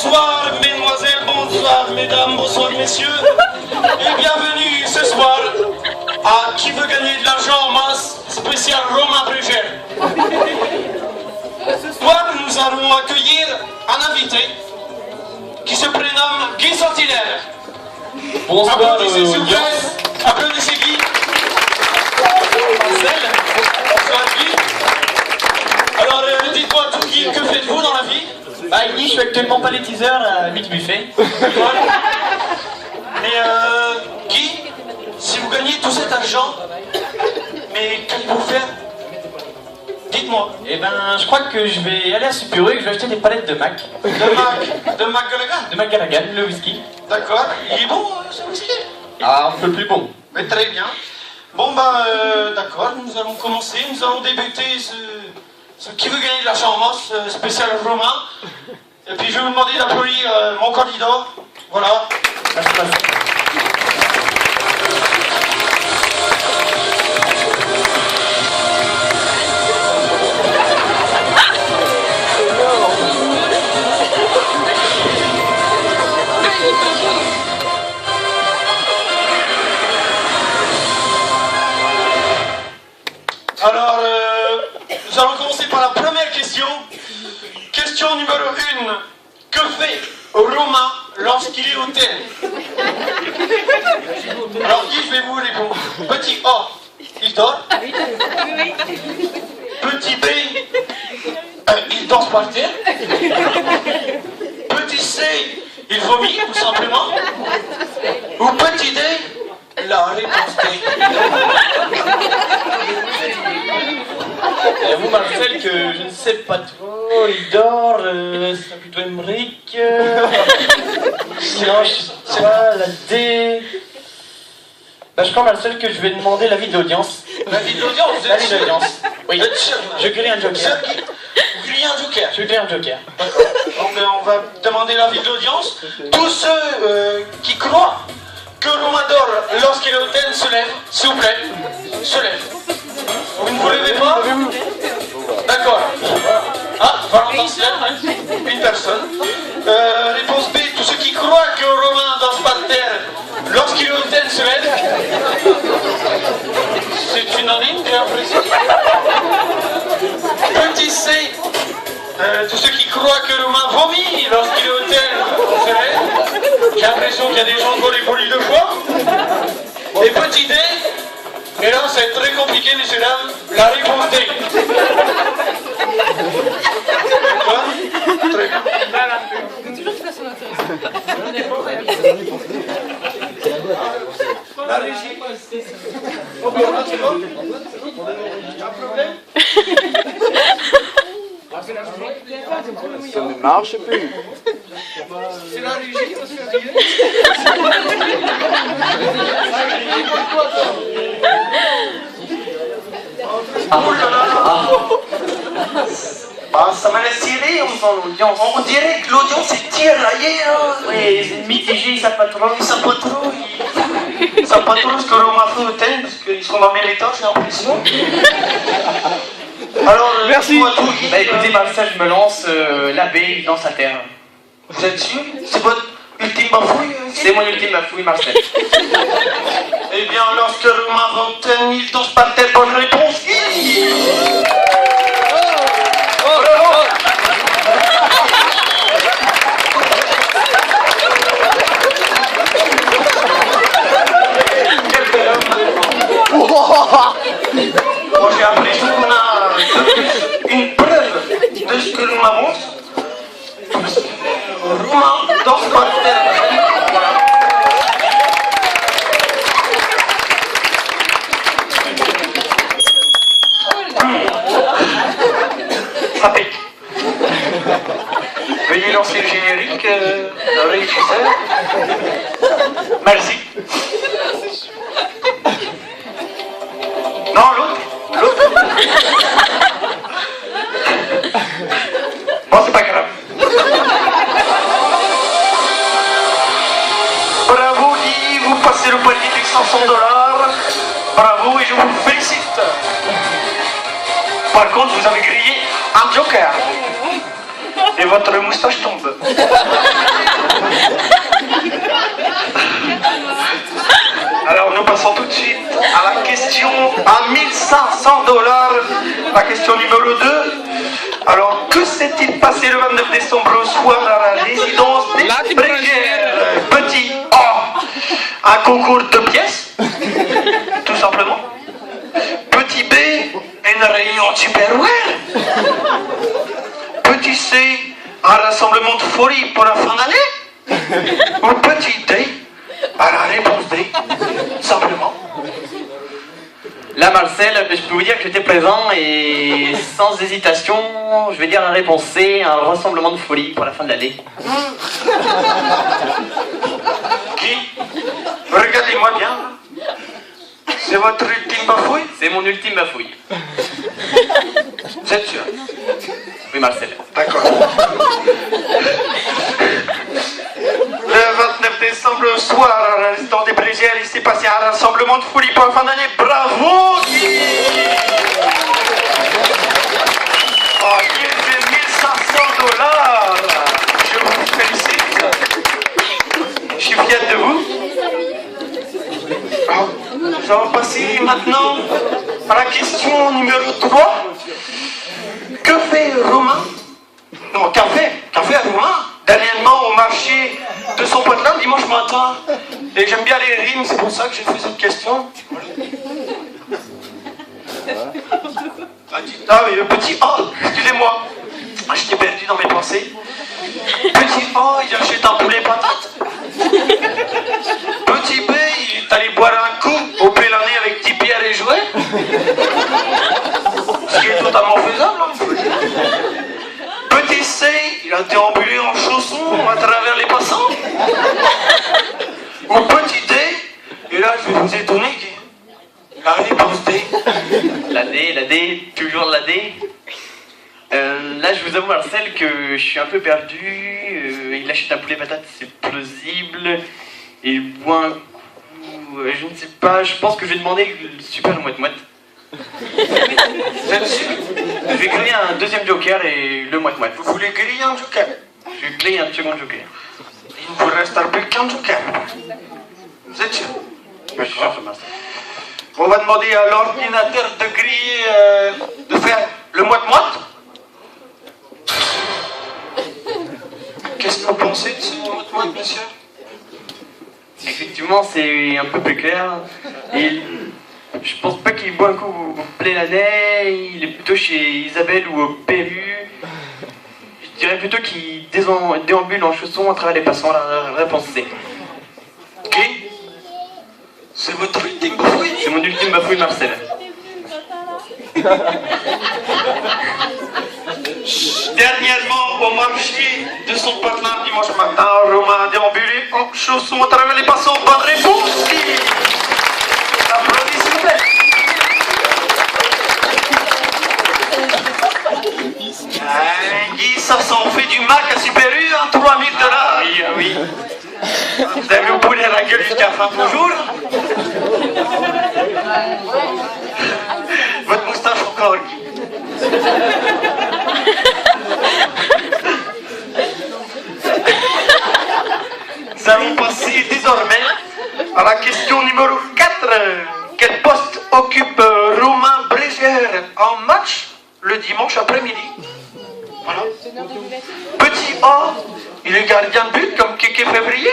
Bonsoir mesdemoiselles, bonsoir mesdames, bonsoir messieurs, et bienvenue ce soir à Qui veut gagner de l'argent en masse, spécial Romain Brugel. Ce soir, nous allons accueillir un invité qui se prénomme Guy Sortilège. Bonsoir, applaudissez s'il vous plaît. Applaudissez Guy. Marcel. Bonsoir Guy. Alors dites-moi tout Guy, que faites-vous dans la vie? Bah Guy, je suis actuellement palettiseur à Mix Buffet. Mais Guy, si vous gagnez tout cet argent, mais qu'allez-vous faire? Dites-moi. Eh ben, je crois que je vais aller à Supuru et que je vais acheter des palettes de Mac. De Mac Gallagher? De Mac Gallagher, le whisky. D'accord. Il est bon ce whisky? Ah, un peu plus bon. Mais très bien. Bon ben, d'accord, nous allons commencer. Nous allons débuter ce Qui veut gagner de l'argent en masse, spécial Romain. Et puis je vais vous demander d'applaudir mon candidat. Voilà. Merci, merci. Alors, nous allons commencer par la première question. Question numéro 1. Que fait Romain lorsqu'il est au tennis? Alors, Guy, je vais vous répondre. Petit A, il dort. Petit B, il danse par terre. Petit C, il vomit, tout simplement. Ou petit D, la réponse D. J'avoue Marcel que je ne sais pas trop, il dort, c'est plutôt Emmerich. Sinon, je sais pas, la D. Bah, je crois Marcel que je vais demander l'avis de l'audience. L'avis de l'audience, vous êtes L'avis de sûr? l'audience. Oui. Vous êtes sûr? Je grille un joker. Vous grillez un joker. Je grille un joker. Donc on va demander l'avis de l'audience. Tous ceux qui croient que Romain dort lorsqu'il est au tennis se lèvent, s'il vous plaît. Se lèvent. Vous ne vous levez pas? D'accord. Ah, Valentin se lève, une personne. Réponse B, tous ceux qui croient que Romain danse par terre lorsqu'il est au tennis se lèvent. C'est unanime, j'ai l'impression. Petit C, tous ceux qui croient que Romain vomit lorsqu'il est au tennis se lèvent. J'ai l'impression qu'il y a des gens qui ont les polis deux fois. Et petit D, et là c'est très compliqué, messieurs dames, la réponse D. D'accord? Très bien. La régie. Un problème? Ça ne marche plus. C'est la régie, monsieur Guillet. Ah, ça m'a laissé tirer, l'audience. On dirait que l'audience est tiraillée. Oui, c'est mitigé, ça pas trop. Ils savent pas trop. Ils savent pas trop ce que l'on m'a fait au tennis, parce qu'ils sont dans mes états, j'ai l'impression. Alors, merci. dites-moi tout, Bah écoutez Marcel, je me lance, l'abbé dans sa terre. vous êtes sûr? C'est votre ultime bafouille? C'est mon ultime bafouille Marcel. Eh bien, lorsque Romain Rantaine, il danse par terre, bonne réponse. Moi, j'ai l'impression qu'on a une preuve de ce que l'on avance. Romain danse par terre. Ça pique. Veuillez lancer le générique, le régisseur. Merci. Non, l'autre. Bon, c'est pas grave. Bravo, Guy, vous passez le palier des 500 $. Bravo et je vous félicite. Par contre, vous avez grillé un joker. Et votre moustache tombe. La question numéro 2. Alors, que s'est-il passé le 29 décembre au soir à la résidence des Brégères? Petit A, un concours de pièces, tout simplement. Petit B, une réunion Tupperware. Petit C, un rassemblement de folie pour la fin d'année. Ou petit D, à la réponse D, simplement. Là, Marcel, je peux vous dire que j'étais présent et sans hésitation, je vais dire la réponse C, un rassemblement de folie pour la fin de l'année. Qui? Regardez-moi bien. C'est votre ultime bafouille? C'est mon ultime bafouille. Vous êtes sûr? Oui, Marcel. D'accord. Le 29 décembre au soir, à la résidence des Brégères, il s'est passé un rassemblement de folie pour la fin d'année. Bravo, Guy! Oh, Guy fait 1500 $. Je vous félicite. Je suis fier de vous. Alors, nous allons passer maintenant à la question numéro 3. Que fait Romain? Non, qu'a fait Romain dernièrement au marché de son potelin dimanche matin? Et j'aime bien les rimes, c'est pour ça que j'ai fait cette question. Ah oui, le petit A, excusez-moi. J'étais perdu dans mes pensées. Petit A, il achète un poulet patate. Petit B, il est allé boire un coup au Pélané avec 10 pierres et jouets. Ce qui est totalement faisable. Petit C, il a déambulé en chaussons à travers les passants. Ou petit D, et là je vais vous étonner, la réponse D. La D, toujours la D. Là, je vous avoue, Marcel, que je suis un peu perdu. Il achète un poulet patate, c'est plausible. Il boit un coup, je ne sais pas, je pense que je vais demander le super moite-moite. Vous êtes sûr? Je vais griller un deuxième joker et le moite-moite. Vous voulez griller un joker? Je vais griller un second joker. Il ne vous reste plus qu'un joker. Vous êtes sûr? Je suis sûr, Marcel. On va demander à l'ordinateur de griller, de faire le moite-moite. Qu'est-ce que vous pensez de ce moite-moite, monsieur? Effectivement, c'est un peu plus clair. Et je pense pas qu'il boit un coup au plein année. Il est plutôt chez Isabelle ou au PMU. Je dirais plutôt qu'il déambule en chaussons à travers les passants. La réponse C. Ok. C'est votre ultime bafouille? C'est mon ultime bafouille, Marcel. Dernièrement, au marché de son patelin dimanche matin, Romain a déambulé en chaussons à travers les passants. Bonne réponse, Guy! Applaudissez, s'il vous plaît. Guy, ça s'en fait du Mac à Super U, hein, 3000 $. Oui, oui. Vous avez vous bouler la gueule jusqu'à fin de jour. Votre moustache encore, Guy. Nous allons passer désormais à la question numéro 4. Quel poste occupe Romain Brégère en match le dimanche après-midi? Voilà. Petit A, il est gardien de but comme Kéké Février.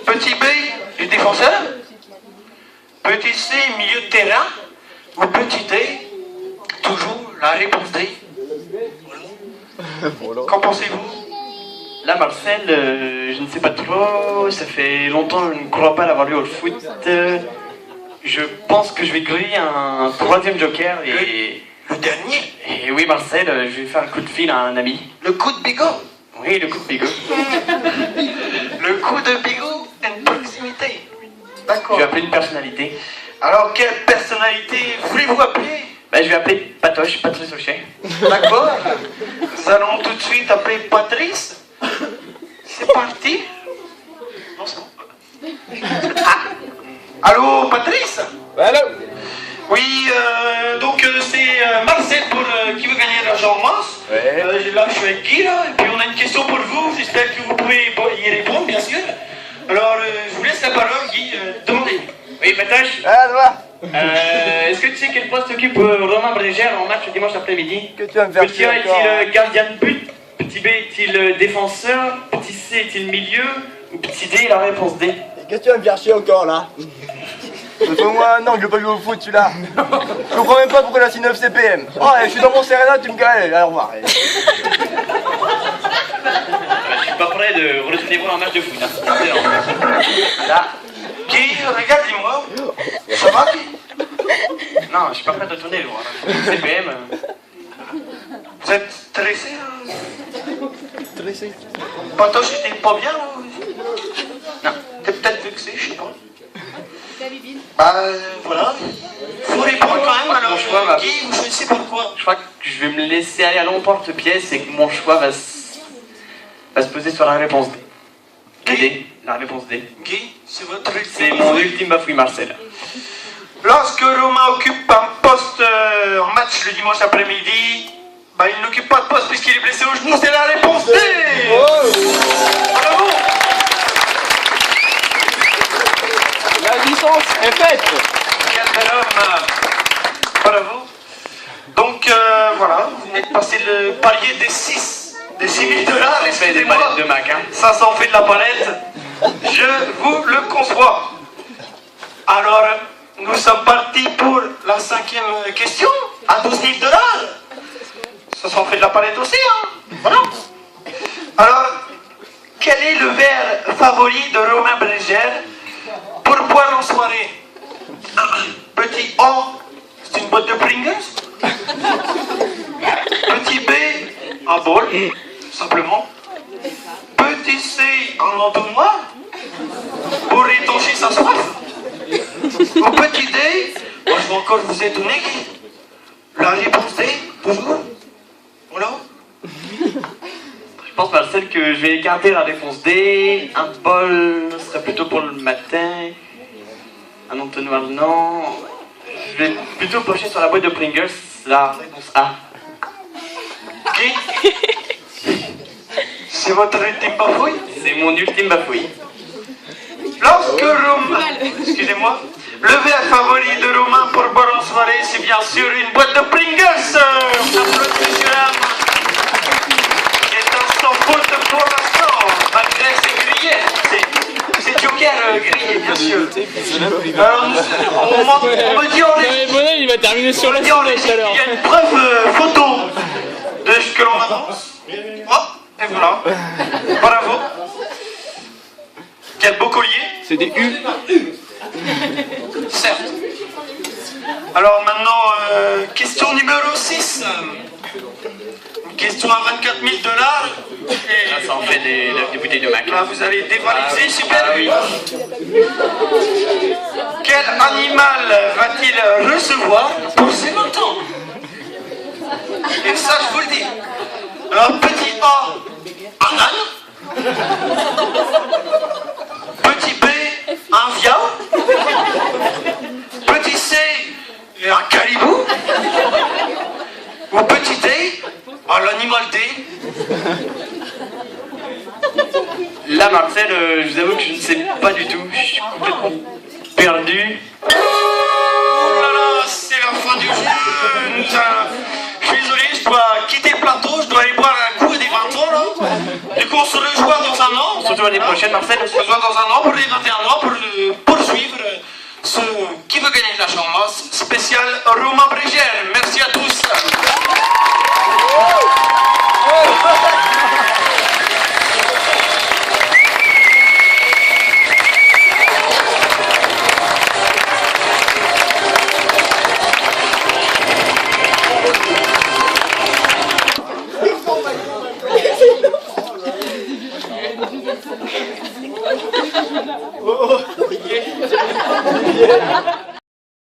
Petit B, il est défenseur. Petit C, milieu de terrain. Ou petit D, toujours la réponse D. Qu'en pensez-vous? Là, Marcel, je ne sais pas trop. Ça fait longtemps que je ne crois pas l'avoir lu au foot. Je pense que je vais griller un troisième joker et... Le dernier? Et oui, Marcel, je vais faire un coup de fil à un ami. Le coup de bigot? Oui, le coup de bigot. Le coup de bigot et une proximité. Je D'accord. vais appeler une personnalité. Alors, quelle personnalité voulez-vous appeler? Je vais appeler Patrice Auchet. D'accord. Nous allons tout de suite appeler Patrice. C'est parti. Non, c'est bon. Ah. Allô, Patrice? Allô? Oui, donc c'est Marcel pour, qui veut gagner de l'argent en masse. Ouais. Là, je suis avec Guy, là, et puis on a une question pour vous. J'espère que vous pouvez y répondre, bien sûr. Alors, je vous laisse la parole, Guy. Demandez. Oui, Patoche. Ah, ça va? Est-ce que tu sais quel poste occupe Romain Brégère en match le dimanche après-midi? Que tu vas me faire Petit A chier encore, hein. est-il gardien de but? Petit B est-il défenseur? Petit C est-il milieu? Ou petit D la réponse D? Qu'est-ce que tu vas me faire chier encore là? Fais-moi un an que je veux pas jouer au foot celui-là. Je comprends même pas pourquoi il a 9 CPM. Oh, je suis dans mon Serena, tu me gales, allez, au revoir. Je suis pas prêt de retourner voir un match de foot. Hein. Là. Guy, regarde-moi. Ça va, Guy? Non, je suis pas prêt de retourner voir. CPM. Vous êtes stressé, là? Stressé. Patoche, t'es pas bien, là? Non. T'es peut-être vexé, je sais pas. Bah, voilà. Faut répondre quand même, alors. Mon choix va- Guy, vous choisissez pourquoi? Je crois que je vais me laisser aller à l'emporte-pièce et que mon choix va se poser sur la réponse D. D, la réponse D. Guy, c'est votre ultime. C'est mon ultime bafouille Marcel. Lorsque Romain occupe un poste en match le dimanche après-midi, bah il n'occupe pas de poste puisqu'il est blessé au genou, c'est la réponse D. Bravo. La licence est faite. Quel bel homme. Bravo. Donc voilà, vous venez de passer le palier des 6 000 $, L'effet des excusez-moi. palettes de Mac, hein. Ça s'en fait de la palette. Je vous le conçois. Alors, nous sommes partis pour la 5e question, à 12 000 $. Ça s'en fait de la palette aussi, hein. Voilà. Alors, quel est le verre favori de Romain Brégère pour boire en soirée? Petit A, c'est une boîte de Pringles. Petit B, un bol, simplement. Petit C, un entonnoir pour étancher sa soif. Au petit D, moi je vais encore vous étonner, Guy. La réponse D, toujours. Voilà. Je pense Marcel que je vais écarter la réponse D. Un bol serait plutôt pour le matin. Un entonnoir non. Je vais plutôt pencher sur la boîte de Pringles, la réponse A. Guy, c'est votre ultime bafouille? C'est mon ultime bafouille. Lorsque Romain, excusez-moi, le verre favori de Romain pour boire en soirée, c'est bien sûr une boîte de Pringles. Applaudissements, messieurs, dames. C'est un sans faute pour l'instant, malgré ses grillettes. C'est Joker grillé, bien sûr. Alors, on me dit en régie, Bonnet, il va terminer sur on me la dit en selle régie tout à l'heure. qu'il y a une preuve photo de ce que l'on avance. Oh, et voilà. Bravo. Quel beau collier. C'est des U. Certes. Alors maintenant, question numéro 6. Une question à 24 000 $. Là, ça en fait des bouteilles de Mac. Là, vous allez dévaliser, super. Ah oui. Quel animal va-t-il recevoir pour ses 20 ans? Et ça, je vous le dis. Alors, petit A, un âne. Petit B, un viao. Petit C, un caribou. Ou petit D, l'animal D. Là, Marcel, je vous avoue que je ne sais pas du tout. Je suis complètement perdu. Oh là là, c'est la fin du jeu. Je suis désolé, je dois quitter le plateau, je dois aller boire un coup des 20 ans là. Du coup, on se rejoint dans un an. On se retrouve l'année prochaine, Marcel. On se rejoint dans un an pour les 21 ans pour poursuivre ce qui veut gagner de la chambre spécial